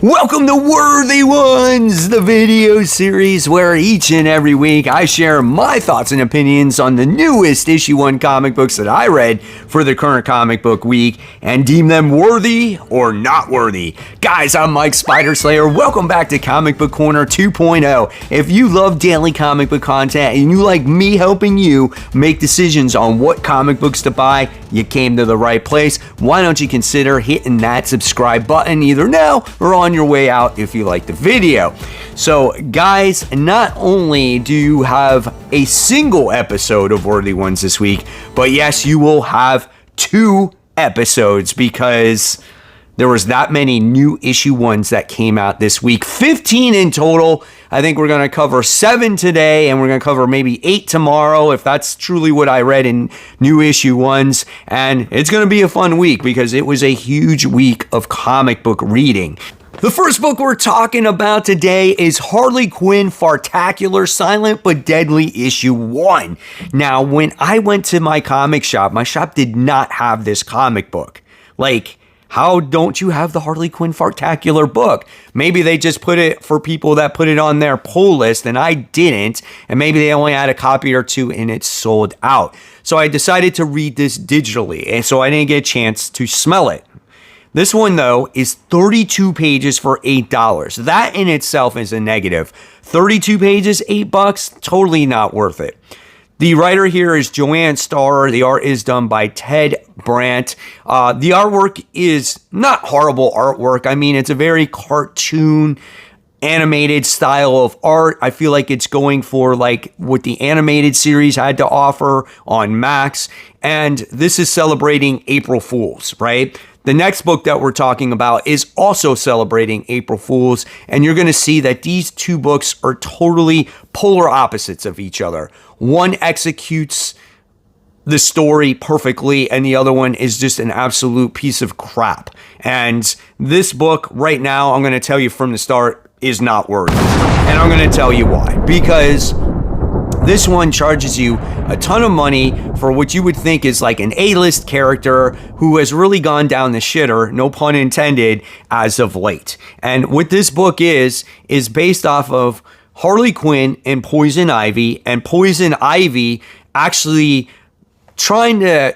Welcome to Worthy Ones, the video series where each and every week I share my thoughts and opinions on the newest issue 1 comic books that I read for the current comic book week and deem them worthy or not worthy. Guys, I'm Mike Spider Slayer. Welcome back to Comic Book Corner 2.0. If you love daily comic book content and you like me helping you make decisions on what comic books to buy, you came to the right place. Why don't you consider hitting that subscribe button either now or on your way out if you like the video. So guys, not only do you have a single episode of Worthy Ones this week, but yes, you will have 2 episodes because there was that many new issue 1s that came out this week. 15 in total. I think we're going to cover 7 today, and we're going to cover maybe 8 tomorrow, if that's truly what I read in new issue 1s. And it's going to be a fun week because it was a huge week of comic book reading. The first book we're talking about today is Harley Quinn Funtacular Silent but Deadly Issue 1. Now, when I went to my comic shop, my shop did not have this comic book. Like, how don't you have the Harley Quinn Funtacular book? Maybe they just put it for people that put it on their pull list and I didn't. And maybe they only had a copy or 2 and it sold out. So I decided to read this digitally, and so I didn't get a chance to smell it. This one, though, is 32 pages for $8. That in itself is a negative. 32 pages, $8, totally not worth it. The writer here is Joanne Starr. The art is done by Ted Brandt. The artwork is not horrible artwork. I mean, it's a very cartoon animated style of art. I feel like it's going for like what the animated series had to offer on Max. And this is celebrating April Fools, right? The next book that we're talking about is also celebrating April Fools, and you're going to see that these 2 books are totally polar opposites of each other. One executes the story perfectly, and the other one is just an absolute piece of crap. And this book right now, I'm going to tell you from the start, is not worthy. And I'm going to tell you why. Because this one charges you a ton of money for what you would think is like an A-list character who has really gone down the shitter, no pun intended, as of late. And what this book is based off of Harley Quinn and Poison Ivy, and Poison Ivy actually trying to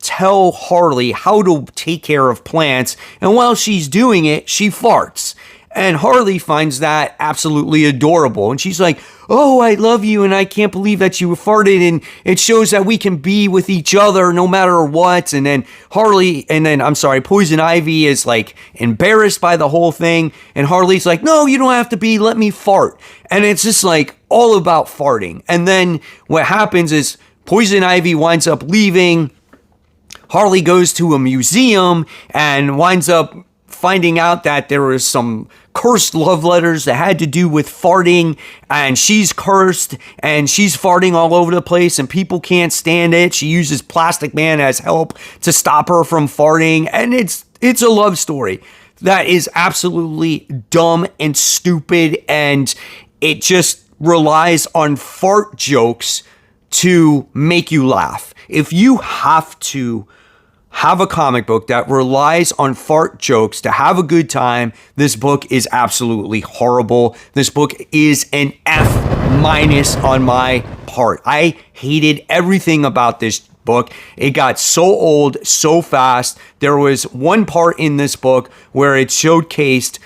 tell Harley how to take care of plants, and while she's doing it, she farts. And Harley finds that absolutely adorable. And she's like, oh, I love you, and I can't believe that you farted, and it shows that we can be with each other no matter what. And then Poison Ivy is like embarrassed by the whole thing. And Harley's like, no, you don't have to be, let me fart. And it's just like all about farting. And then what happens is Poison Ivy winds up leaving. Harley goes to a museum and winds up finding out that there was some cursed love letters that had to do with farting, and she's cursed and she's farting all over the place and people can't stand it. She uses Plastic Man as help to stop her from farting, and it's a love story that is absolutely dumb and stupid, and it just relies on fart jokes to make you laugh. If you have to have a comic book that relies on fart jokes to have a good time, this book is absolutely horrible. This book is an F- on my part. I hated everything about this book. It got so old so fast. There was one part in this book where it showcased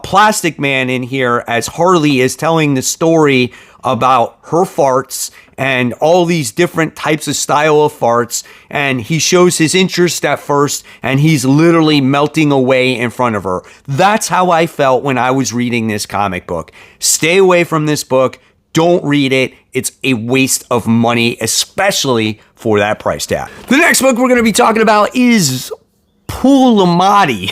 Plastic Man in here as Harley is telling the story about her farts and all these different types of style of farts, and he shows his interest at first, and he's literally melting away in front of her. That's how I felt when I was reading this comic book. Stay away from this book. Don't read it. It's a waste of money, especially for that price tag. The next book we're going to be talking about is Illuminati.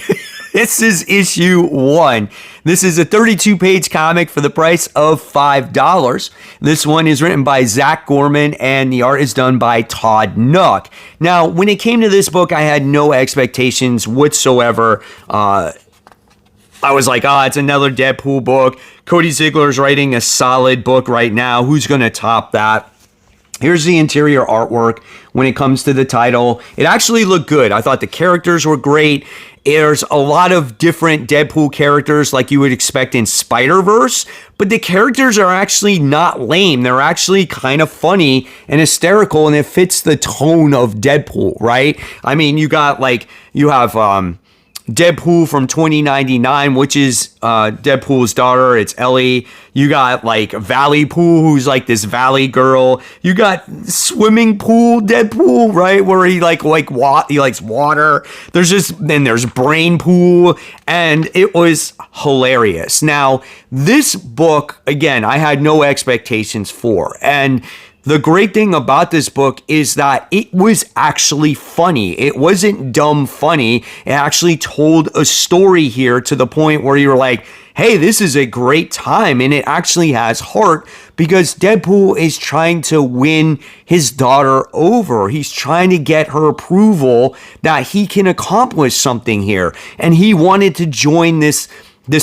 This is issue 1. This is a 32-page comic for the price of $5. This one is written by Zach Gorman, and the art is done by Todd Nook. Now, when it came to this book, I had no expectations whatsoever. I was like, it's another Deadpool book. Cody Ziegler's writing a solid book right now. Who's going to top that? Here's the interior artwork when it comes to the title. It actually looked good. I thought the characters were great. There's a lot of different Deadpool characters like you would expect in Spider-Verse, but the characters are actually not lame. They're actually kind of funny and hysterical, and it fits the tone of Deadpool, right? I mean, you have Deadpool from 2099, which is Deadpool's daughter. It's Ellie. You got like Valley Pool, who's like this valley girl. You got Swimming Pool Deadpool, right, where he he likes water. There's Brain Pool, and it was hilarious. Now, this book, again, I had no expectations for, and the great thing about this book is that it was actually funny. It wasn't dumb funny. It actually told a story here to the point where you were like, hey, this is a great time. And it actually has heart because Deadpool is trying to win his daughter over. He's trying to get her approval that he can accomplish something here. And he wanted to join this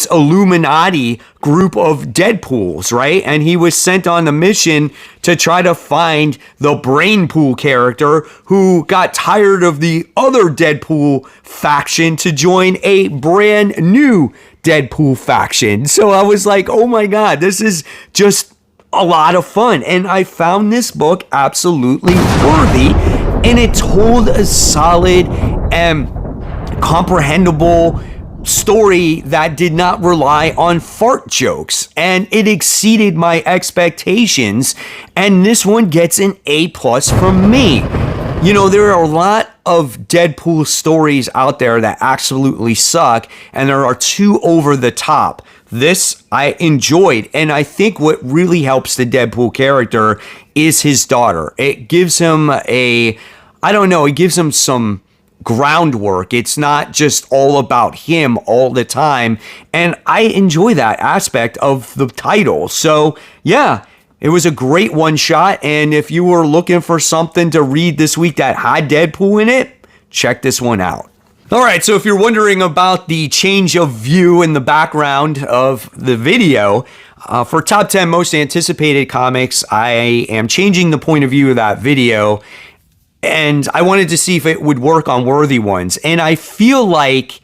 Illuminati group of Deadpools, right? And he was sent on the mission to try to find the Brain Pool character who got tired of the other Deadpool faction to join a brand new Deadpool faction. So I was like, oh my God, this is just a lot of fun. And I found this book absolutely worthy, and it told a solid and comprehensible story that did not rely on fart jokes, and it exceeded my expectations, and this one gets an A+ from me. You know, there are a lot of Deadpool stories out there that absolutely suck, and there are too over the top. This I enjoyed, and I think what really helps the Deadpool character is his daughter. It gives him it gives him some groundwork. It's not just all about him all the time, and I enjoy that aspect of the title. So yeah, it was a great one shot, and if you were looking for something to read this week that had Deadpool in it, check this one out. All right, so if you're wondering about the change of view in the background of the video, for top 10 most anticipated comics, I am changing the point of view of that video, and I wanted to see if it would work on worthy ones. And I feel like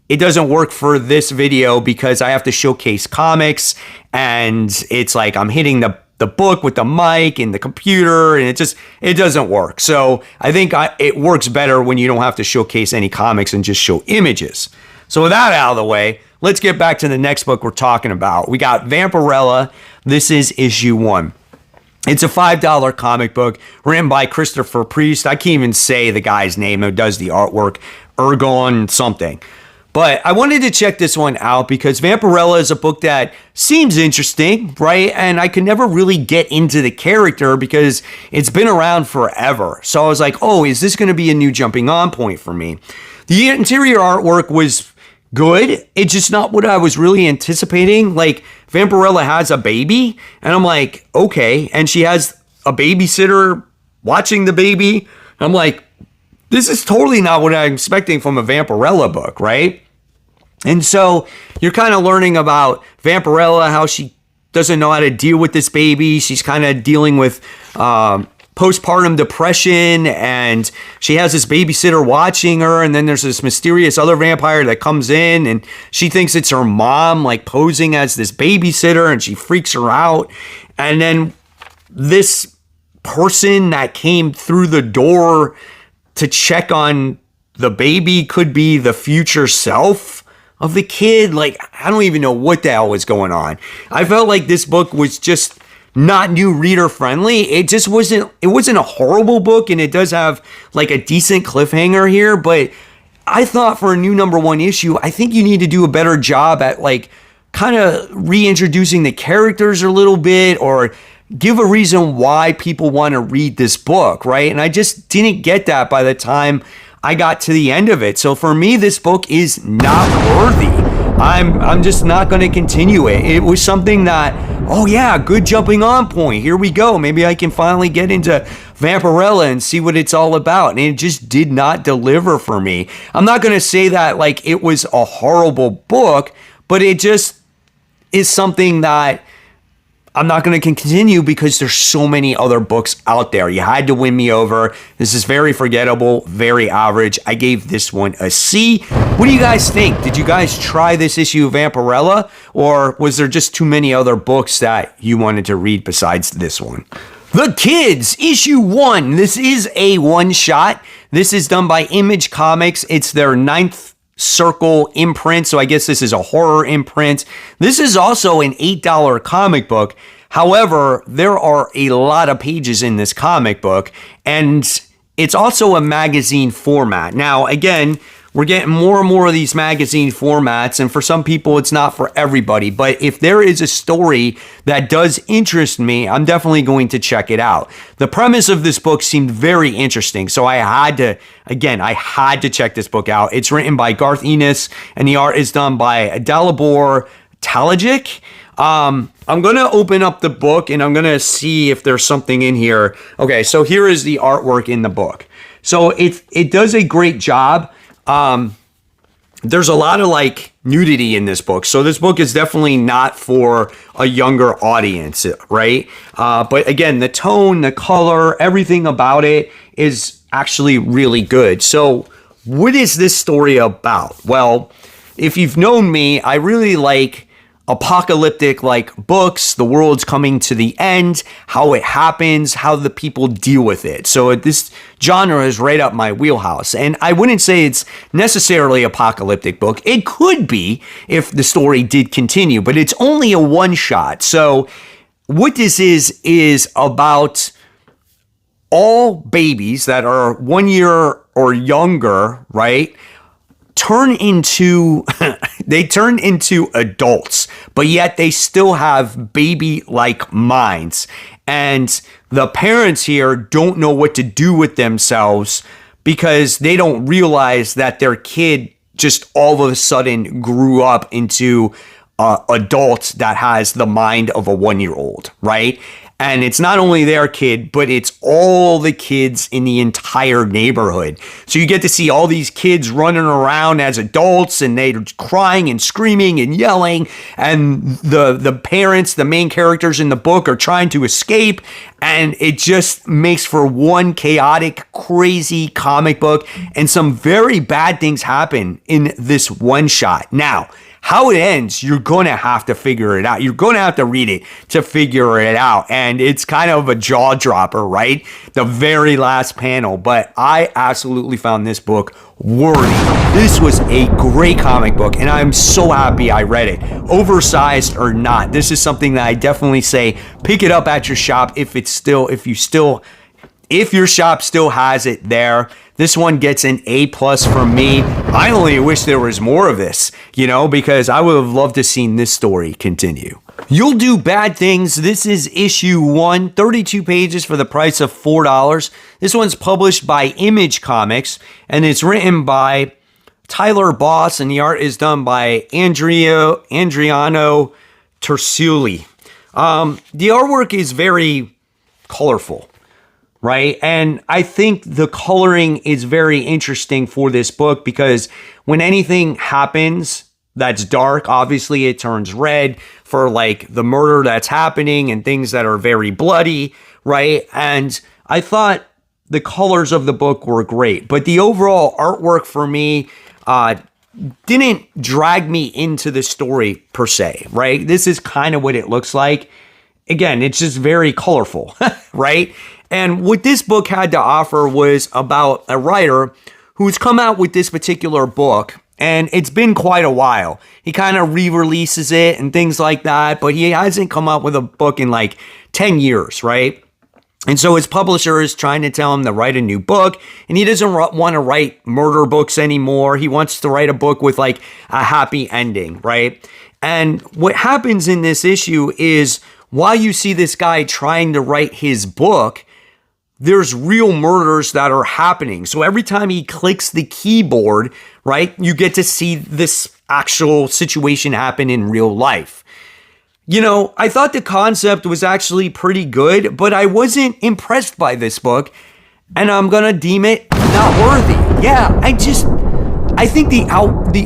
it doesn't work for this video because I have to showcase comics, and it's like I'm hitting the book with the mic and the computer, and it doesn't work. So I think it works better when you don't have to showcase any comics and just show images. So with that out of the way, let's get back to the next book we're talking about. We got Vampirella. This is issue 1. It's a $5 comic book written by Christopher Priest. I can't even say the guy's name who does the artwork, Ergon something. But I wanted to check this one out because Vampirella is a book that seems interesting, right? And I could never really get into the character because it's been around forever. So I was like, oh, is this going to be a new jumping on point for me? The interior artwork was good. It's just not what I was really anticipating. Like, Vampirella has a baby, and I'm like, okay. And she has a babysitter watching the baby. I'm like, this is totally not what I'm expecting from a Vampirella book, right? And so you're kind of learning about Vampirella, how she doesn't know how to deal with this baby. She's kind of dealing with postpartum depression, and she has this babysitter watching her, and then there's this mysterious other vampire that comes in, and she thinks it's her mom, like posing as this babysitter, and she freaks her out. And then this person that came through the door to check on the baby could be the future self of the kid. Like, I don't even know what the hell was going on. I felt like this book was just not new reader friendly. It wasn't a horrible book, and it does have like a decent cliffhanger here, but I thought for a new #1 issue, I think you need to do a better job at like kind of reintroducing the characters a little bit, or give a reason why people want to read this book, right? And I just didn't get that by the time I got to the end of it. So for me, this book is not worthy. I'm just not going to continue it. It was something that, oh yeah, good jumping on point. Here we go. Maybe I can finally get into Vampirella and see what it's all about. And it just did not deliver for me. I'm not going to say that like it was a horrible book, but it just is something that I'm not going to continue because there's so many other books out there. You had to win me over. This is very forgettable, very average. I gave this one a C. What do you guys think? Did you guys try this issue of Vampirella, or was there just too many other books that you wanted to read besides this one? The Kids, Issue 1. This is a one-shot. This is done by Image Comics. It's their 9th Circle imprint, so I guess this is a horror imprint. This is also an $8 comic book. However, there are a lot of pages in this comic book, and it's also a magazine format. Now, again, we're getting more and more of these magazine formats, and for some people, it's not for everybody. But if there is a story that does interest me, I'm definitely going to check it out. The premise of this book seemed very interesting, so I had to check this book out. It's written by Garth Ennis, and the art is done by Dalibor Talajic. I'm going to open up the book, and I'm going to see if there's something in here. Okay, so here is the artwork in the book. So it does a great job. There's a lot of like nudity in this book. So this book is definitely not for a younger audience, right? But again, the tone, the color, everything about it is actually really good. So what is this story about? Well, if you've known me, I really like apocalyptic like books, the world's coming to the end, how it happens, how the people deal with it. So this genre is right up my wheelhouse. And I wouldn't say it's necessarily apocalyptic book. It could be if the story did continue, but it's only a one shot. So what this is about all babies that are 1 year or younger, right? Turn into adults, but yet they still have baby-like minds. And the parents here don't know what to do with themselves because they don't realize that their kid just all of a sudden grew up into an adult that has the mind of a 1-year-old, right? And it's not only their kid, but it's all the kids in the entire neighborhood. So you get to see all these kids running around as adults, and they're crying and screaming and yelling. And the parents, the main characters in the book, are trying to escape. And it just makes for one chaotic, crazy comic book. And some very bad things happen in this one shot. Now, how it ends, you're going to have to figure it out. You're going to have to read it to figure it out. And it's kind of a jaw dropper, right? The very last panel. But I absolutely found this book worthy. This was a great comic book, and I'm so happy I read it. Oversized or not, this is something that I definitely say pick it up at your shop if your shop still has it there. This one gets an A+ from me. I only wish there was more of this, because I would have loved to seen this story continue. You'll Do Bad Things. This is issue 1, 32 pages for the price of $4. This one's published by Image Comics, and it's written by Tyler Boss, and the art is done by Andriano Tersuli. The artwork is very colorful, right? And I think the coloring is very interesting for this book because when anything happens that's dark, obviously it turns red for like the murder that's happening and things that are very bloody, right? And I thought the colors of the book were great, but the overall artwork for me didn't drag me into the story per se, right? This is kind of what it looks like. Again, it's just very colorful, right? And what this book had to offer was about a writer who's come out with this particular book, and it's been quite a while. He kind of re-releases it and things like that, but he hasn't come out with a book in like 10 years, right? And so his publisher is trying to tell him to write a new book, and he doesn't want to write murder books anymore. He wants to write a book with like a happy ending, right? And what happens in this issue is while you see this guy trying to write his book, there's real murders that are happening. So every time he clicks the keyboard, right, you get to see this actual situation happen in real life. I thought the concept was actually pretty good, but I wasn't impressed by this book, and I'm going to deem it not worthy. Yeah, I think the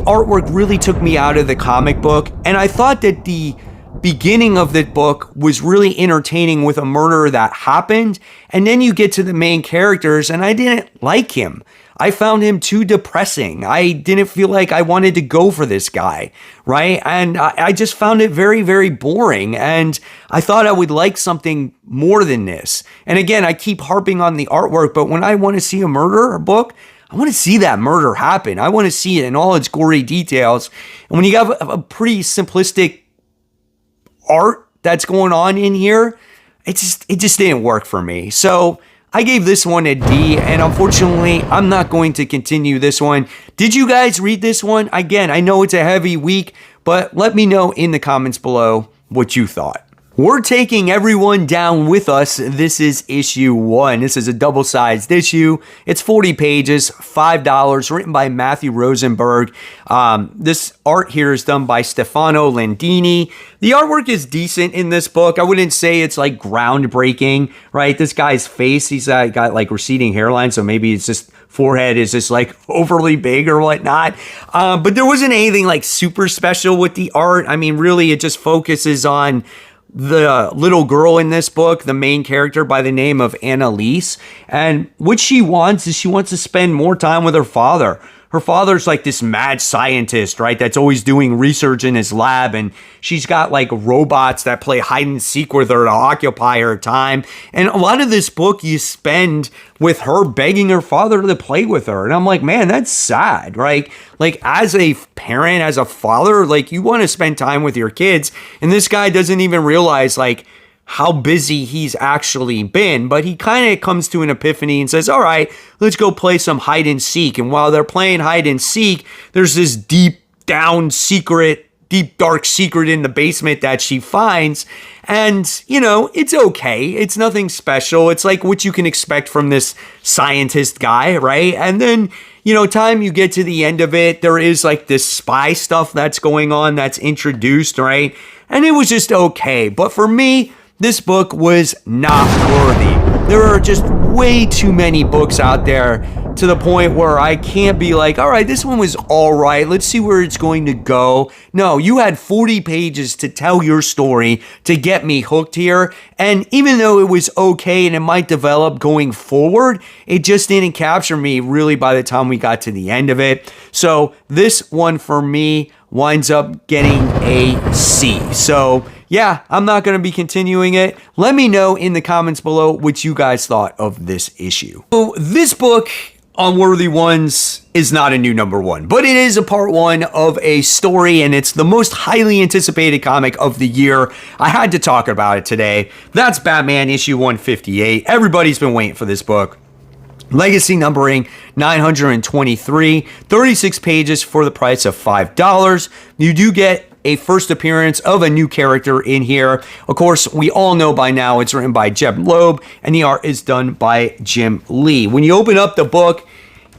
artwork really took me out of the comic book, and I thought that the beginning of the book was really entertaining with a murder that happened, and then you get to the main characters and I didn't like him. I found him too depressing. I didn't feel like I wanted to go for this guy, right? And I just found it very, very boring. And I thought I would like something more than this. And again, I keep harping on the artwork, but when I want to see a murder book, I want to see that murder happen. I want to see it in all its gory details. And when you have a pretty simplistic art that's going on in here, it just didn't work for me. So I gave this one a D, and unfortunately, I'm not going to continue this one. Did you guys read this one? Again, I know it's a heavy week, but let me know in the comments below what you thought. We're taking everyone down with us. This is issue 1. This is a double-sized issue. It's 40 pages, $5, written by Matthew Rosenberg. This art here is done by Stefano Landini. The artwork is decent in this book. I wouldn't say it's like groundbreaking, right? This guy's face, he's got like receding hairline, so maybe it's just forehead is just like overly big or whatnot. But there wasn't anything like super special with the art. I mean, really, it just focuses on the little girl in this book, the main character by the name of Annalise. And what she wants is she wants to spend more time with her father. Her father's like this mad scientist, right? That's always doing research in his lab. And she's got like robots that play hide and seek with her to occupy her time. And a lot of this book you spend with her begging her father to play with her. And I'm like, man, that's sad, right? Like as a parent, as a father, like you want to spend time with your kids. And this guy doesn't even realize like how busy he's actually been, but he kind of comes to an epiphany and says, all right, let's go play some hide and seek. And while they're playing hide and seek, there's this deep dark secret in the basement that she finds. And, you know, it's okay. It's nothing special. It's like what you can expect from this scientist guy, right? And then, you know, time you get to the end of it, there is like this spy stuff that's going on that's introduced, right? And it was just okay. But for me, this book was not worthy. There are just way too many books out there to the point where I can't be like, all right, this one was all right. Let's see where it's going to go. No, you had 40 pages to tell your story to get me hooked here. And even though it was okay and it might develop going forward, it just didn't capture me really by the time we got to the end of it. So this one for me winds up getting a C. So yeah, I'm not going to be continuing it. Let me know in the comments below what you guys thought of this issue. So this book, Unworthy Ones, is not a new #1, but it is a part 1 of a story, and it's the most highly anticipated comic of the year. I had to talk about it today. That's Batman issue 158. Everybody's been waiting for this book. Legacy numbering 923, 36 pages for the price of $5. You do get a first appearance of a new character in here. Of course, we all know by now it's written by Jeb Loeb, and the art is done by Jim Lee. When you open up the book,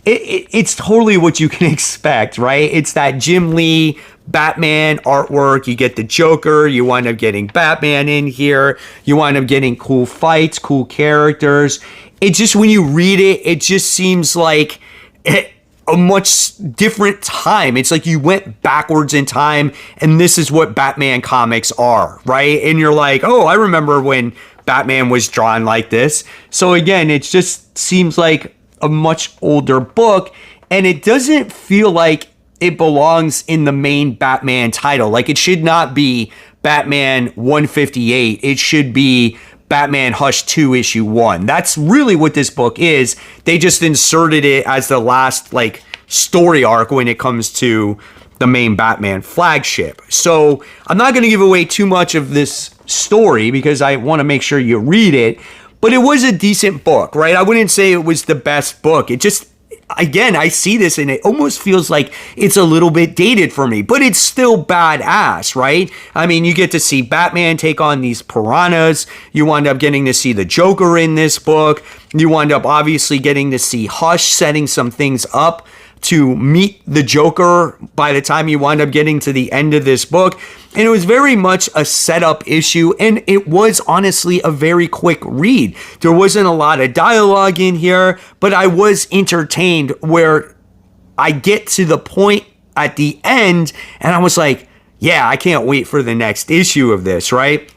it's totally what you can expect, right? It's that Jim Lee Batman artwork. You get the Joker, you wind up getting Batman in here, you wind up getting cool fights, cool characters. It just, when you read it, it just seems like a much different time. It's like you went backwards in time, and this is what Batman comics are, right? And you're like, oh, I remember when Batman was drawn like this. So again, it just seems like a much older book, and it doesn't feel like it belongs in the main Batman title. Like, it should not be Batman 158. It should be Batman Hush 2 issue 1. That's really what this book is. They just inserted it as the last like story arc when it comes to the main Batman flagship. So I'm not going to give away too much of this story because I want to make sure you read it, but it was a decent book, right? I wouldn't say it was the best book. It just, again, I see this and it almost feels like it's a little bit dated for me, but it's still badass, right? I mean, you get to see Batman take on these piranhas. You wind up getting to see the Joker in this book. You wind up obviously getting to see Hush setting some things up to meet the Joker by the time you wind up getting to the end of this book. And it was very much a setup issue, and it was honestly a very quick read. There wasn't a lot of dialogue in here, but I was entertained where I get to the point at the end and I was like, yeah, I can't wait for the next issue of this, right?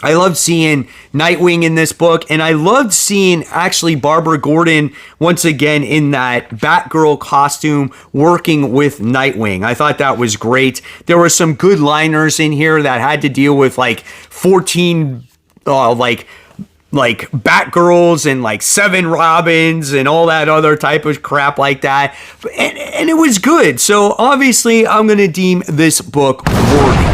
I loved seeing Nightwing in this book, and I loved seeing actually Barbara Gordon once again in that Batgirl costume working with Nightwing. I thought that was great. There were some good liners in here that had to deal with like 14 like Batgirls and like 7 Robins and all that other type of crap like that. And it was good. So obviously I'm going to deem this book worthy.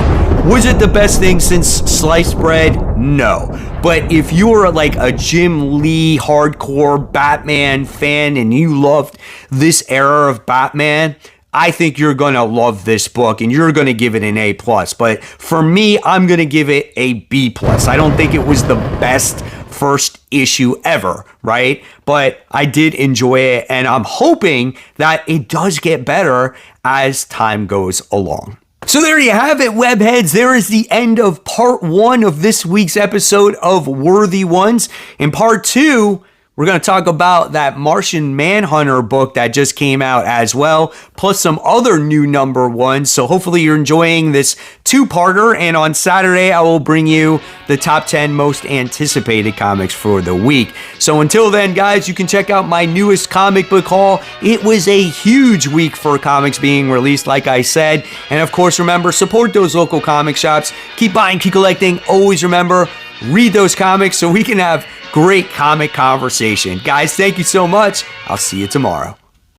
Was it the best thing since sliced bread? No. But if you're like a Jim Lee hardcore Batman fan and you loved this era of Batman, I think you're going to love this book and you're going to give it an A+. But for me, I'm going to give it a B+. I don't think it was the best first issue ever, right? But I did enjoy it, and I'm hoping that it does get better as time goes along. So there you have it, webheads. There is the end of part 1 of this week's episode of Worthy Ones. In part 2, we're going to talk about that Martian Manhunter book that just came out as well, plus some other new number 1s. So hopefully you're enjoying this 2-parter, and on Saturday I will bring you the top 10 most anticipated comics for the week. So until then, guys, you can check out my newest comic book haul. It was a huge week for comics being released, like I said. And of course, remember, support those local comic shops. Keep buying, keep collecting. Always remember, read those comics so we can have great comic conversation. Guys, thank you so much. I'll see you tomorrow.